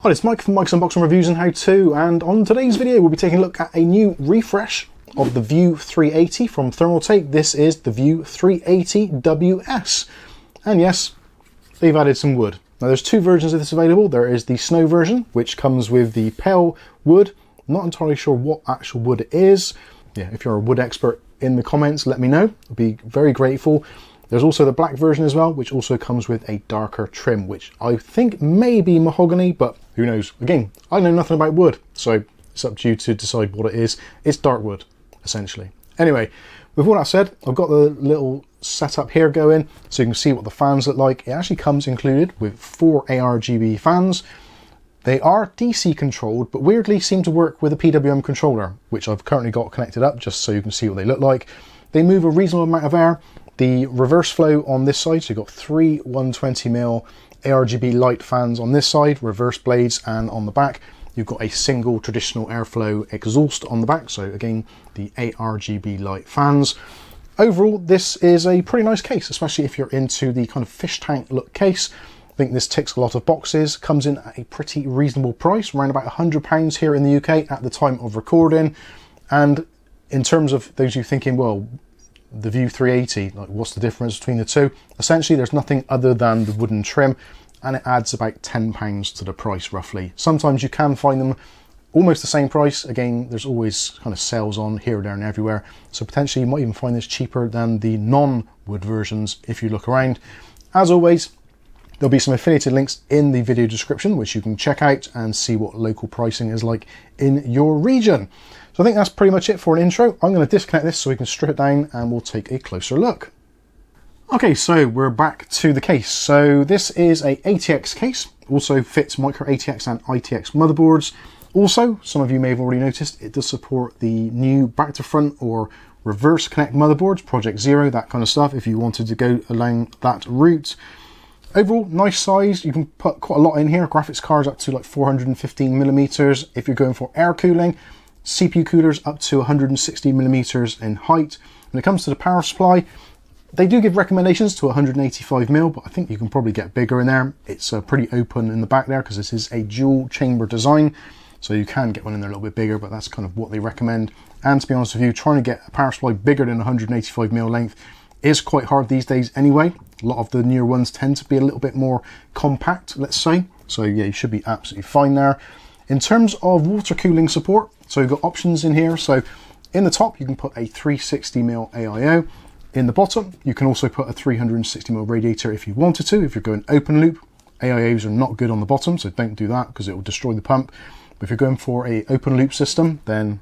Hi, it's Mike from Mike's Unboxing Reviews and How To, and on today's video we'll be taking a look at a new refresh of the View 380 from Thermaltake. This is the View 380 WS, and yes, they've added some wood. Now there's two versions of this available. There is the snow version, which comes with the pale wood. Not entirely sure what actual wood it is. Yeah, if you're a wood expert in the comments, let me know. I'd be very grateful. There's also the black version as well, which also comes with a darker trim, which I think may be mahogany, but who knows? Again, I know nothing about wood, so it's up to you to decide what it is. It's dark wood, essentially. Anyway, with all that said, I've got the little setup here going, so you can see what the fans look like. It actually comes included with 4 ARGB fans. They are DC controlled, but weirdly seem to work with a PWM controller, which I've currently got connected up just so you can see what they look like. They move a reasonable amount of air. The reverse flow on this side, so you've got 3 120mm ARGB light fans on this side, reverse blades, and on the back you've got a single traditional airflow exhaust on the back, so again the ARGB light fans. Overall, this is a pretty nice case, especially if you're into the kind of fish tank look case. I think this ticks a lot of boxes, comes in at a pretty reasonable price, around about £100 here in the UK at the time of recording. And in terms of those of you thinking, well, the View 380, like what's the difference between the two? Essentially, there's nothing other than the wooden trim, and it adds about £10 to the price roughly. Sometimes you can find them almost the same price. Again, there's always kind of sales on here, there and everywhere, so potentially you might even find this cheaper than the non-wood versions if you look around. As always, there'll be some affiliated links in the video description which you can check out and see what local pricing is like in your region. So I think that's pretty much it for an intro. I'm going to disconnect this so we can strip it down and we'll take a closer look. Okay, so we're back to the case. So this is a ATX case, also fits micro ATX and ITX motherboards. Also, some of you may have already noticed, it does support the new back to front or reverse connect motherboards, Project Zero, that kind of stuff, if you wanted to go along that route. Overall, nice size. You can put quite a lot in here. Graphics cards up to like 415mm. If you're going for air cooling, CPU coolers up to 160mm in height. When it comes to the power supply, they do give recommendations to 185mm, but I think you can probably get bigger in there. It's pretty open in the back there because this is a dual chamber design, so you can get one in there a little bit bigger, but that's kind of what they recommend. And to be honest with you, trying to get a power supply bigger than 185mm length is quite hard these days anyway. A lot of the newer ones tend to be a little bit more compact, let's say. So yeah, you should be absolutely fine there. In terms of water cooling support, so you've got options in here. So in the top, you can put a 360mm AIO. In the bottom, you can also put a 360mm radiator if you wanted to. If you're going open loop, AIOs are not good on the bottom, so don't do that because it will destroy the pump. But if you're going for a open loop system, then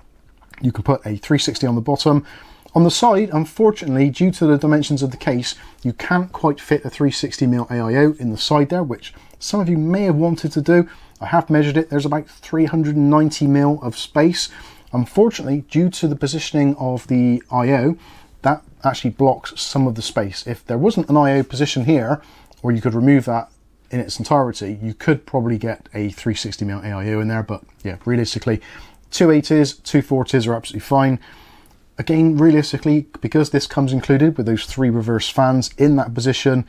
you can put a 360 on the bottom. On the side, unfortunately, due to the dimensions of the case, you can't quite fit a 360mm AIO in the side there, which some of you may have wanted to do. I have measured it. There's about 390mm of space. Unfortunately, due to the positioning of the IO, that actually blocks some of the space. If there wasn't an IO position here, or you could remove that in its entirety, you could probably get a 360mm AIO in there. But yeah, realistically, 280s, 240s are absolutely fine. Again, realistically, because this comes included with those 3 reverse fans in that position,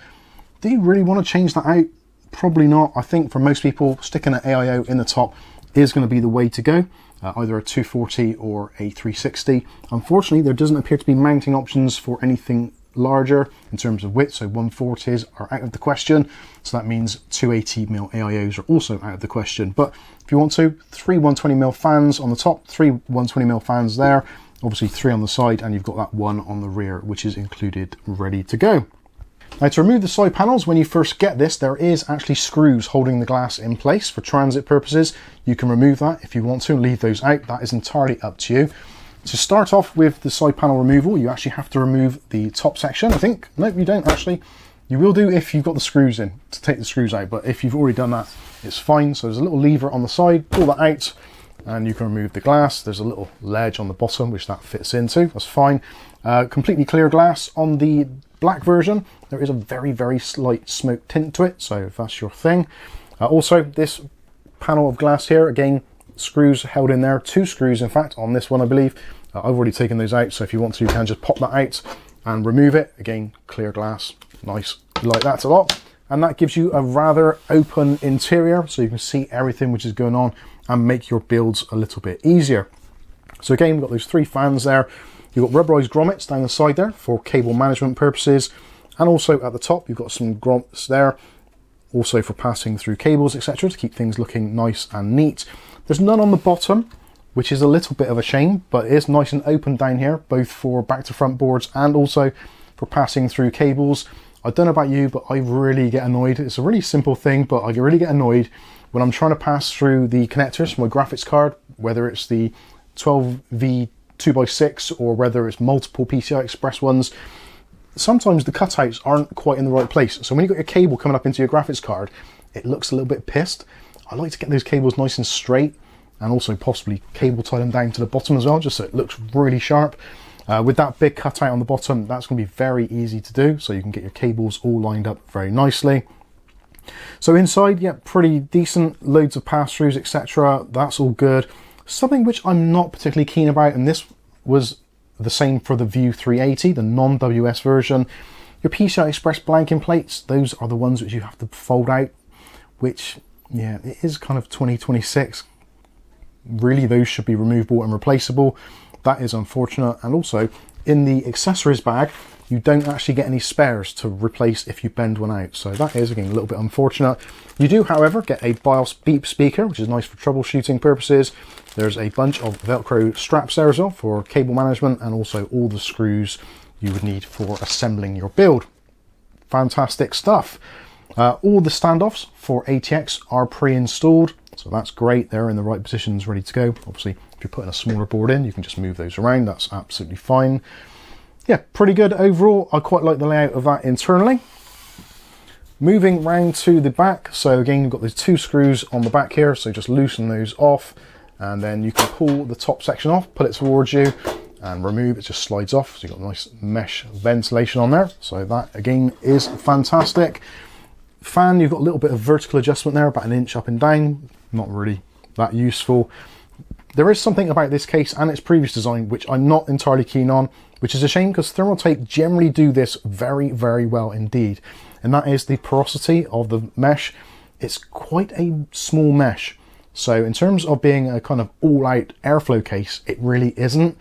do you really want to change that out? Probably not. I think for most people, sticking an AIO in the top is going to be the way to go. Either a 240 or a 360. Unfortunately, there doesn't appear to be mounting options for anything larger in terms of width, so 140s are out of the question. So that means 280mm AIOs are also out of the question. But if you want to, 3 120mm fans on the top, 3 120mm fans there, obviously 3 on the side, and you've got that 1 on the rear, which is included, ready to go. Now, to remove the side panels, when you first get this, there is actually screws holding the glass in place for transit purposes. You can remove that if you want to, leave those out. That is entirely up to you. To start off with the side panel removal, you actually have to remove the top section, I think. Nope, you don't actually. You will do if you've got the screws in, to take the screws out, but if you've already done that, it's fine. So there's a little lever on the side, pull that out, and you can remove the glass. There's a little ledge on the bottom which that fits into, that's fine. Completely clear glass. On the black version, there is a very, very slight smoke tint to it, so if that's your thing. Also, this panel of glass here, again, screws held in there, 2 screws in fact on this one I believe. I've already taken those out, so if you want to, you can just pop that out and remove it. Again, clear glass, nice, you like that a lot. and that gives you a rather open interior, so you can see everything which is going on and make your builds a little bit easier. So again, we've got those 3 fans there. You've got rubberized grommets down the side there for cable management purposes, and also at the top you've got some grommets there, also for passing through cables, etc., to keep things looking nice and neat. There's none on the bottom, which is a little bit of a shame, but it is nice and open down here, both for back to front boards and also for passing through cables. I don't know about you, but I really get annoyed. It's a really simple thing, but I really get annoyed when I'm trying to pass through the connectors for my graphics card, whether it's the 12V 2x6 or whether it's multiple PCI Express ones. Sometimes the cutouts aren't quite in the right place. So when you've got your cable coming up into your graphics card, it looks a little bit pissed. I like to get those cables nice and straight, and also possibly cable tie them down to the bottom as well, just so it looks really sharp. With that big cutout on the bottom, that's going to be very easy to do, so you can get your cables all lined up very nicely. So inside, yeah, pretty decent, loads of pass-throughs, etc. That's all good. Something which I'm not particularly keen about, and this was the same for the View 380, the non-WS version. Your PCI Express blanking plates, those are the ones which you have to fold out, which, yeah, it is kind of 2026. Really, those should be removable and replaceable. That is unfortunate. And also, in the accessories bag, you don't actually get any spares to replace if you bend one out. So that is, again, a little bit unfortunate. You do, however, get a BIOS beep speaker, which is nice for troubleshooting purposes. There's a bunch of Velcro straps there as well for cable management, and also all the screws you would need for assembling your build. Fantastic stuff. All the standoffs for ATX are pre-installed, so that's great. They're in the right positions, ready to go. Obviously, if you're putting a smaller board in, you can just move those around. That's absolutely fine. Yeah, pretty good overall. I quite like the layout of that internally. Moving round to the back, so again, you've got those 2 screws on the back here, so just loosen those off, and then you can pull the top section off, put it towards you, and remove it, just slides off. So you've got nice mesh ventilation on there, so that again is fantastic. Fan, you've got a little bit of vertical adjustment there, about 1 inch up and down, not really that useful. There is something about this case and its previous design which I'm not entirely keen on, which is a shame because Thermaltake generally do this very, very well indeed. And that is the porosity of the mesh. It's quite a small mesh. So in terms of being a kind of all-out airflow case, it really isn't.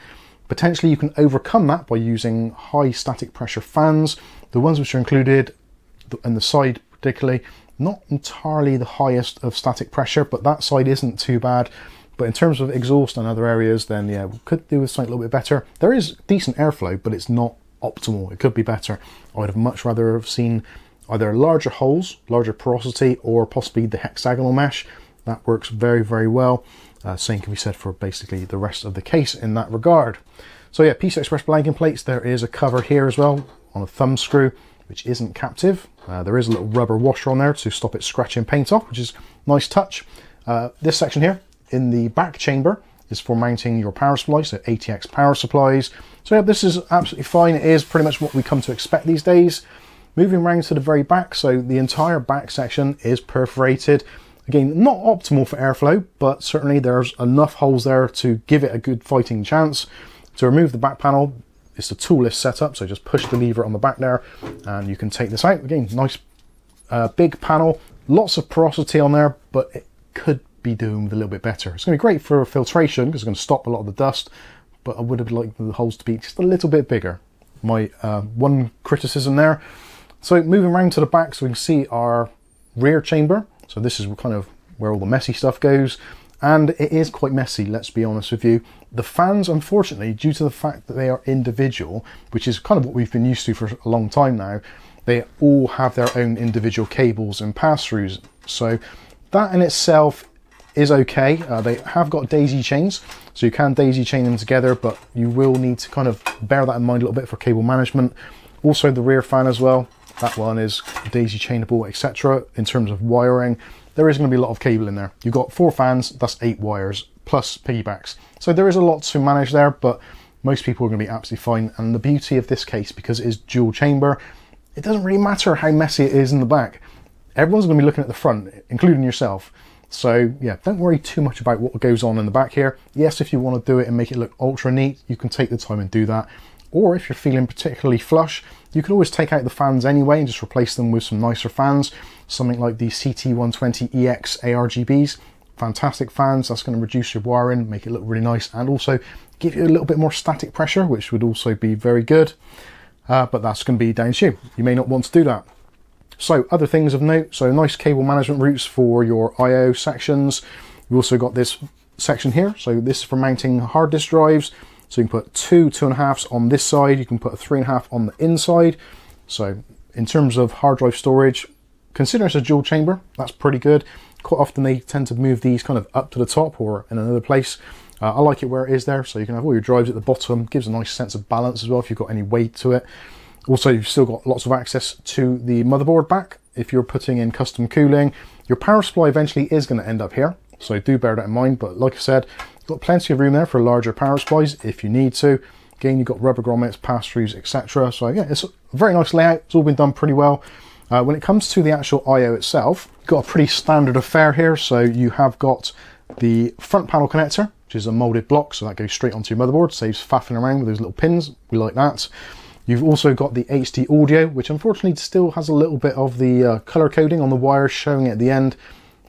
Potentially you can overcome that by using high static pressure fans. The ones which are included, and the side particularly, not entirely the highest of static pressure, but that side isn't too bad. But in terms of exhaust and other areas, then yeah, we could do with something a little bit better. There is decent airflow, but it's not optimal. It could be better. I would have much rather have seen either larger holes, larger porosity, or possibly the hexagonal mesh. That works very, very well. Same can be said for basically the rest of the case in that regard. So yeah, PCI Express blanking plates. There is a cover here as well on a thumb screw, which isn't captive. There is a little rubber washer on there to stop it scratching paint off, which is a nice touch. This section here in the back chamber is for mounting your power supply, so ATX power supplies. So yeah, this is absolutely fine. It is pretty much what we come to expect these days. Moving around to the very back, so the entire back section is perforated. Again, not optimal for airflow, but certainly there's enough holes there to give it a good fighting chance. To remove the back panel, it's a toolless setup, so just push the lever on the back there and you can take this out. Again, nice big panel, lots of porosity on there, but it could be doing with a little bit better. It's going to be great for filtration because it's going to stop a lot of the dust, but I would have liked the holes to be just a little bit bigger. My one criticism there. So moving around to the back, so we can see our rear chamber. So this is kind of where all the messy stuff goes, and it is quite messy, let's be honest with you. The fans, unfortunately, due to the fact that they are individual, which is kind of what we've been used to for a long time now, they all have their own individual cables and pass-throughs. So that in itself is okay. They have got daisy chains, so you can daisy chain them together, but you will need to kind of bear that in mind a little bit for cable management. Also the rear fan as well, that one is daisy chainable, etc. In terms of wiring, there is going to be a lot of cable in there. You've got 4 fans, that's 8 wires, plus piggybacks. So there is a lot to manage there, but most people are going to be absolutely fine. And the beauty of this case, because it is dual chamber, it doesn't really matter how messy it is in the back. Everyone's going to be looking at the front, including yourself. So yeah, don't worry too much about what goes on in the back here. Yes, if you want to do it and make it look ultra neat, you can take the time and do that. or if you're feeling particularly flush, you can always take out the fans anyway and just replace them with some nicer fans, something like the CT120EX ARGBs. Fantastic fans. That's going to reduce your wiring, make it look really nice, and also give you a little bit more static pressure, which would also be very good. But that's going to be down to you. You may not want to do that. So other things of note, so nice cable management routes for your I/O sections. We've also got this section here. So this is for mounting hard disk drives. So you can put two 2.5s on this side. You can put a 3.5 on the inside. So in terms of hard drive storage, consider it's a dual chamber. That's pretty good. Quite often they tend to move these kind of up to the top or in another place. I like it where it is there, so you can have all your drives at the bottom. Gives a nice sense of balance as well if you've got any weight to it. Also, you've still got lots of access to the motherboard back if you're putting in custom cooling. Your power supply eventually is going to end up here, so do bear that in mind. But like I said, you've got plenty of room there for larger power supplies if you need to. Again, you've got rubber grommets, pass-throughs, etc. So yeah, it's a very nice layout. It's all been done pretty well. When it comes to the actual I/O itself, you've got a pretty standard affair here. So you have got the front panel connector, which is a molded block, so that goes straight onto your motherboard, saves faffing around with those little pins. We like that. You've also got the HD audio, which unfortunately still has a little bit of the color coding on the wires showing at the end.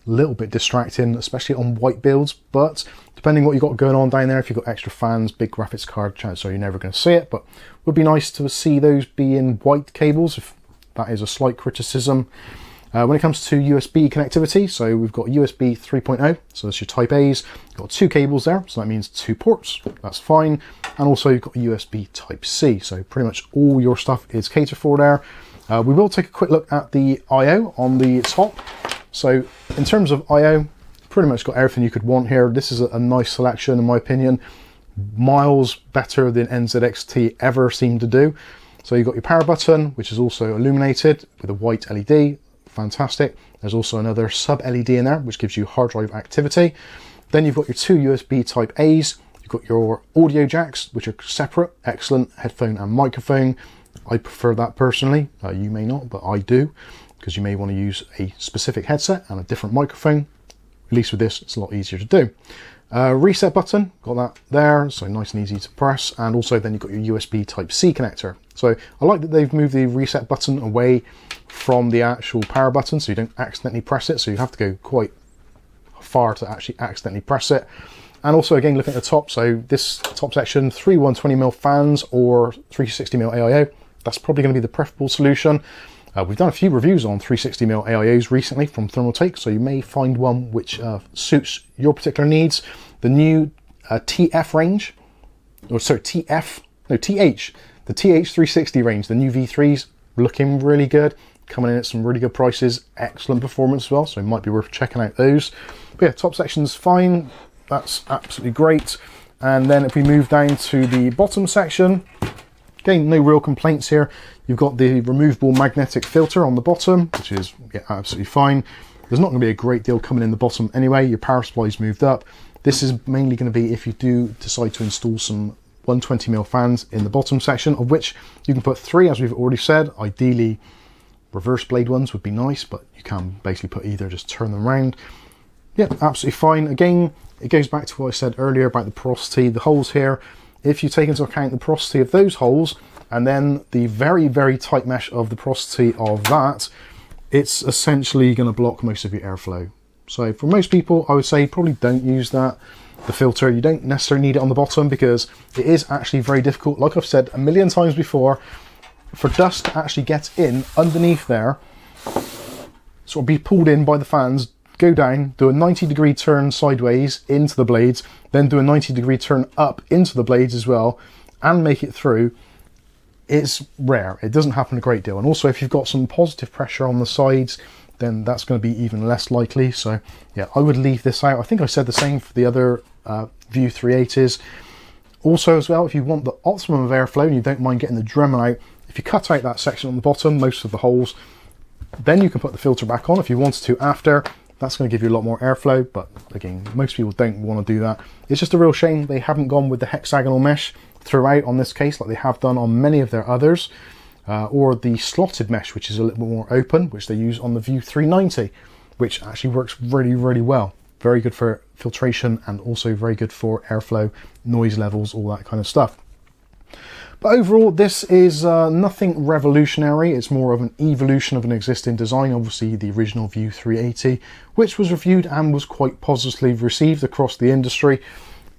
A little bit distracting, especially on white builds, but depending what you've got going on down there, if you've got extra fans, big graphics card, chances are you're never going to see it, but it would be nice to see those be in white cables, if that is a slight criticism. When it comes to USB connectivity, so we've got USB 3.0, so that's your Type A's. You've got two cables there, so that means two ports, that's fine. And also you've got USB Type C, so pretty much all your stuff is catered for there. We will take a quick look at the I/O on the top. So in terms of I/O, pretty much got everything you could want here. This is a nice selection in my opinion. Miles better than NZXT ever seemed to do. So you've got your power button, which is also illuminated with a white LED. Fantastic. There's also another sub LED in there, which gives you hard drive activity. Then you've got your two USB Type A's. You've got your audio jacks, which are separate. Excellent. Headphone and microphone. I prefer that personally. You may not, but I do, because you may want to use a specific headset and a different microphone. At least with this, it's a lot easier to do. Reset button, got that there, so nice and easy to press. And also then you've got your USB Type C connector. So I like that they've moved the reset button away from the actual power button, so you don't accidentally press it. So you have to go quite far to actually accidentally press it. And also again, looking at the top, so this top section, 3 120mm fans or 360mm AIO, that's probably going to be the preferable solution. We've done a few reviews on 360mm AIOs recently from Thermaltake, so you may find one which suits your particular needs. The new TF range, or sorry, TH, the TH360 range, the new V3s, looking really good, coming in at some really good prices, excellent performance as well, so it might be worth checking out those. But yeah, top section's fine, that's absolutely great. And then if we move down to the bottom section, again, no real complaints here. You've got the removable magnetic filter on the bottom, which is absolutely fine. There's not going to be a great deal coming in the bottom anyway. Your power supply's moved up. This is mainly going to be if you do decide to install some 120mm fans in the bottom section, of which you can put 3, as we've already said. Ideally, reverse blade ones would be nice, but you can basically put either, just turn them around. Yeah, absolutely fine. Again, it goes back to what I said earlier about the porosity, the holes here. If you take into account the porosity of those holes and then the very, very tight mesh of the porosity of that, it's essentially going to block most of your airflow. So for most people, I would say probably don't use that. The filter, you don't necessarily need it on the bottom because it is actually very difficult, like I've said a million times before, for dust to actually get in underneath there, sort of be pulled in by the fans, go down, do a 90-degree turn sideways into the blades, then do a 90-degree turn up into the blades as well, and make it through. It's rare. It doesn't happen a great deal. And also, if you've got some positive pressure on the sides, then that's going to be even less likely. So yeah, I would leave this out. I think I said the same for the other View 380s. Also as well, if you want the optimum of airflow and you don't mind getting the Dremel out, if you cut out that section on the bottom, most of the holes, then you can put the filter back on if you wanted to after. That's going to give you a lot more airflow, but again, most people don't want to do that. It's just a real shame they haven't gone with the hexagonal mesh throughout on this case like they have done on many of their others, or the slotted mesh, which is a little bit more open, which they use on the View 390, which actually works really, really well. Very good for filtration and also very good for airflow, noise levels, all that kind of stuff. But overall, this is nothing revolutionary. It's more of an evolution of an existing design. Obviously, the original View 380, which was reviewed and was quite positively received across the industry.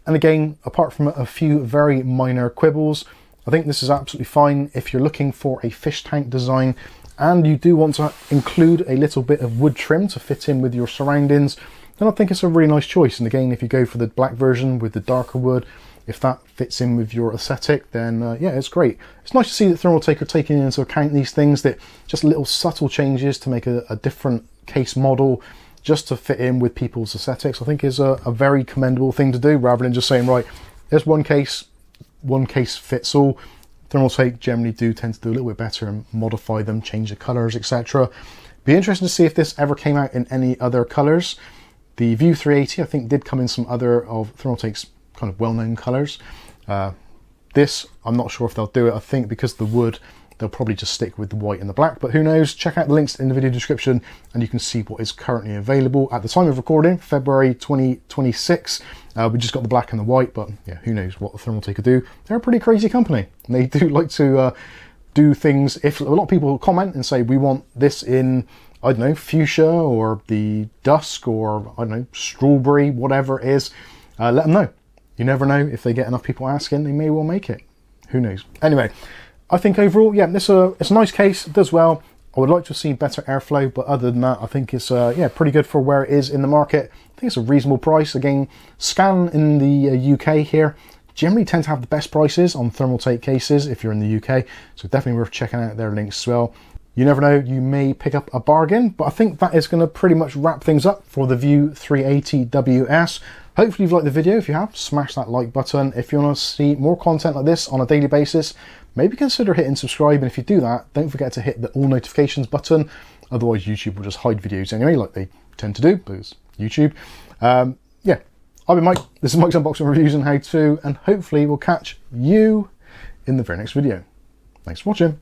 And again, apart from a few very minor quibbles, I think this is absolutely fine if you're looking for a fish tank design and you do want to include a little bit of wood trim to fit in with your surroundings. Then I think it's a really nice choice. And again, if you go for the black version with the darker wood, if that fits in with your aesthetic, then yeah, it's great. It's nice to see that Thermaltake are taking into account these things, that just little subtle changes to make a different case model just to fit in with people's aesthetics, I think is a very commendable thing to do, rather than just saying, right, there's one case fits all. Thermaltake generally do tend to do a little bit better and modify them, change the colors, etc. Be interesting to see if this ever came out in any other colors. The View 380, I think, did come in some other of Thermaltake's kind of well-known colors. This, I'm not sure if they'll do it. I think because of the wood, they'll probably just stick with the white and the black, but who knows? Check out the links in the video description and you can see what is currently available. At the time of recording, February 2026, we just got the black and the white, but yeah, who knows what the Thermaltake could do. They're a pretty crazy company. And they do like to do things. If a lot of people comment and say, we want this in, I don't know, fuchsia or the dusk or, I don't know, strawberry, whatever it is, let them know. You never know, if they get enough people asking, they may well make it. Who knows? Anyway, I think overall, yeah, it's a nice case, it does well. I would like to have seen better airflow, but other than that, I think it's yeah, pretty good for where it is in the market. I think it's a reasonable price. Again, Scan in the UK here generally tend to have the best prices on Thermaltake cases if you're in the UK, so definitely worth checking out their links as well. You never know, you may pick up a bargain, but I think that is going to pretty much wrap things up for the View 380 WS. Hopefully you've liked the video. If you have, smash that like button. If you want to see more content like this on a daily basis, maybe consider hitting subscribe, and if you do that, don't forget to hit the all notifications button. Otherwise YouTube will just hide videos anyway, like they tend to do, because YouTube. Yeah, I've been Mike. This is Mike's Unboxing Reviews and How To, and hopefully we'll catch you in the very next video. Thanks for watching.